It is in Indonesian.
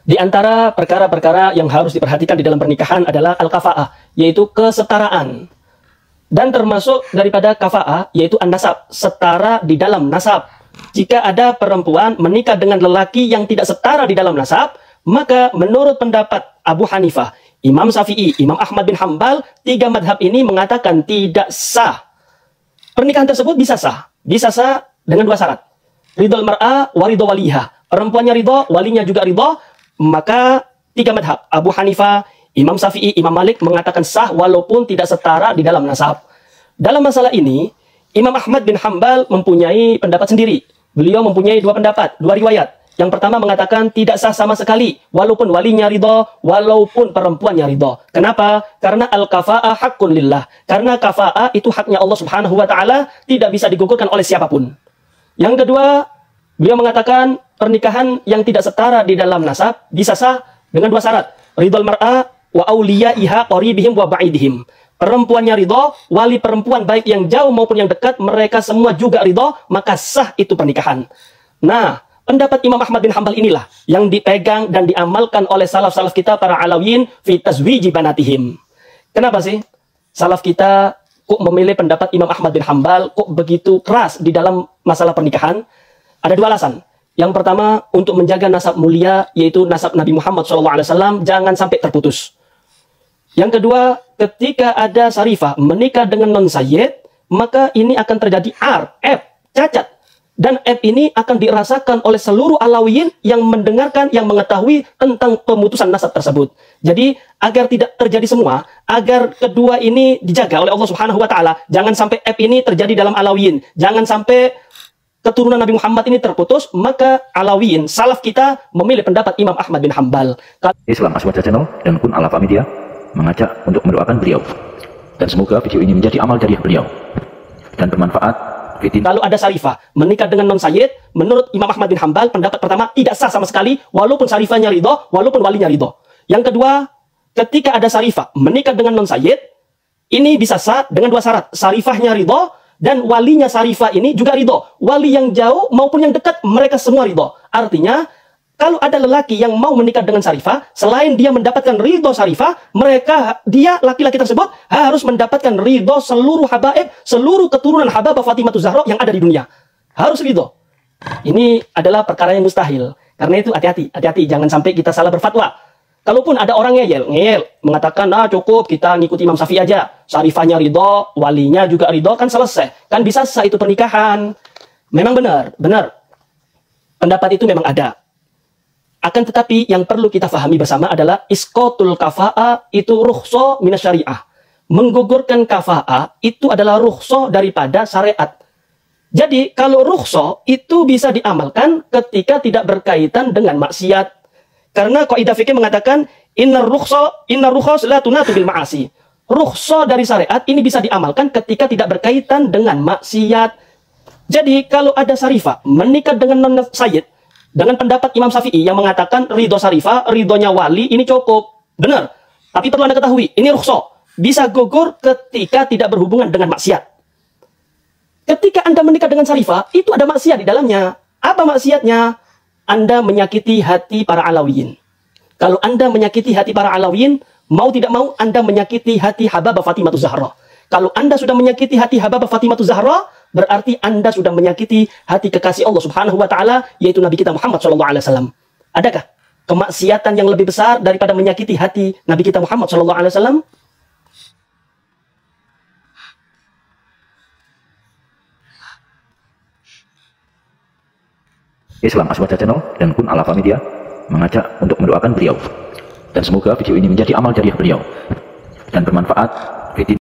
Di antara perkara-perkara yang harus diperhatikan di dalam pernikahan adalah al-kafa'ah, yaitu kesetaraan. Dan termasuk daripada kafa'ah, yaitu an-nasab, setara di dalam nasab. Jika ada perempuan menikah dengan lelaki yang tidak setara di dalam nasab, maka menurut pendapat Abu Hanifah, Imam Syafi'i, Imam Ahmad bin Hambal, tiga madhab ini mengatakan tidak sah. Pernikahan tersebut bisa sah dengan dua syarat. Ridhol mar'ah wa ridho waliha. Perempuannya ridho, walinya juga ridho. Maka tiga madhab, Abu Hanifah, Imam Syafi'i, Imam Malik mengatakan sah walaupun tidak setara di dalam nasab. Dalam masalah ini, Imam Ahmad bin Hambal mempunyai pendapat sendiri. Beliau mempunyai dua pendapat, dua riwayat. Yang pertama mengatakan tidak sah sama sekali, walaupun walinya ridho, walaupun perempuannya ridho. Kenapa? Karena al-kafa'ah haqqun lillah. Karena kafa'ah itu haknya Allah Subhanahu wa Ta'ala, tidak bisa digugurkan oleh siapapun. Yang kedua, beliau mengatakan pernikahan yang tidak setara di dalam nasab bisa sah dengan dua syarat. Ridhol mar'ah wa awliyaiha qaribihim wa ba'idihim. Perempuannya ridho, wali perempuan baik yang jauh maupun yang dekat, mereka semua juga ridho, maka sah itu pernikahan. Nah, pendapat Imam Ahmad bin Hambal inilah yang dipegang dan diamalkan oleh salaf-salaf kita para alawiyin fi tazwiji banatihim. Kenapa sih salaf kita kok memilih pendapat Imam Ahmad bin Hambal, kok begitu keras di dalam masalah pernikahan? Ada dua alasan. Yang pertama, untuk menjaga nasab mulia, yaitu nasab Nabi Muhammad SAW, jangan sampai terputus. Yang kedua, ketika ada syarifah menikah dengan non-sayyid, maka ini akan terjadi cacat. Dan ini akan dirasakan oleh seluruh alawiyin yang mendengarkan, yang mengetahui tentang pemutusan nasab tersebut. Jadi, agar tidak terjadi semua, agar kedua ini dijaga oleh Allah Subhanahu wa Ta'ala, jangan sampai ini terjadi dalam alawiyin, jangan sampai keturunan Nabi Muhammad ini terputus, maka alawiyin, salaf kita memilih pendapat Imam Ahmad bin Hambal. Islam Aswaja Channel dan Kun Alafa Media mengajak untuk mendoakan beliau. Dan semoga video ini menjadi amal jariah beliau dan bermanfaat. Kalau ada syarifah menikah dengan non-sayyid, menurut Imam Ahmad bin Hambal, pendapat pertama tidak sah sama sekali, walaupun syarifahnya ridho, walaupun walinya ridho. Yang kedua, ketika ada syarifah menikah dengan non-sayyid, ini bisa sah dengan dua syarat. Syarifahnya ridho, dan walinya syarifah ini juga ridho. Wali yang jauh maupun yang dekat, mereka semua ridho. Artinya, kalau ada lelaki yang mau menikah dengan syarifah, selain dia mendapatkan ridho syarifah, dia laki-laki tersebut harus mendapatkan ridho seluruh habaib, seluruh keturunan Hababah Fatimah Zahra yang ada di dunia. Harus ridho. Ini adalah perkara yang mustahil. Karena itu hati-hati, jangan sampai kita salah berfatwa. Kalaupun ada orang ngeyel, mengatakan, cukup kita ngikuti Imam Syafi'i aja. Syarifahnya ridho, walinya juga ridho, kan selesai. Kan bisa sah itu pernikahan. Memang benar. Pendapat itu memang ada. Akan tetapi yang perlu kita fahami bersama adalah iskotul kafa'ah itu rukhsah minasyariah. Menggugurkan kafa'ah itu adalah rukhsah daripada syariat. Jadi kalau rukhsah itu bisa diamalkan ketika tidak berkaitan dengan maksiat. Karena kaidah fikih mengatakan innar rukhsah la tunatu bil ma'asi. Rukhsah dari syariat ini bisa diamalkan ketika tidak berkaitan dengan maksiat. Jadi kalau ada syarifah menikah dengan non-sayyid, dengan pendapat Imam Syafi'i yang mengatakan ridho syarifah, ridhonya wali, ini cukup. Benar. Tapi perlu Anda ketahui, ini rukhsah. Bisa gugur ketika tidak berhubungan dengan maksiat. Ketika Anda menikah dengan syarifah, itu ada maksiat di dalamnya. Apa maksiatnya? Anda menyakiti hati para alawiyin. Kalau Anda menyakiti hati para alawiyin, mau tidak mau Anda menyakiti hati Hababah Fatimah Zahra. Kalau Anda sudah menyakiti hati Hababah Fatimah Zahra, berarti Anda sudah menyakiti hati kekasih Allah Subhanahu wa Ta'ala, yaitu Nabi kita Muhammad SAW. Adakah kemaksiatan yang lebih besar daripada menyakiti hati Nabi kita Muhammad SAW? Islam Aswaja Channel dan Kun Alafa Media mengajak untuk mendoakan beliau. Dan semoga video ini menjadi amal jariah beliau dan bermanfaat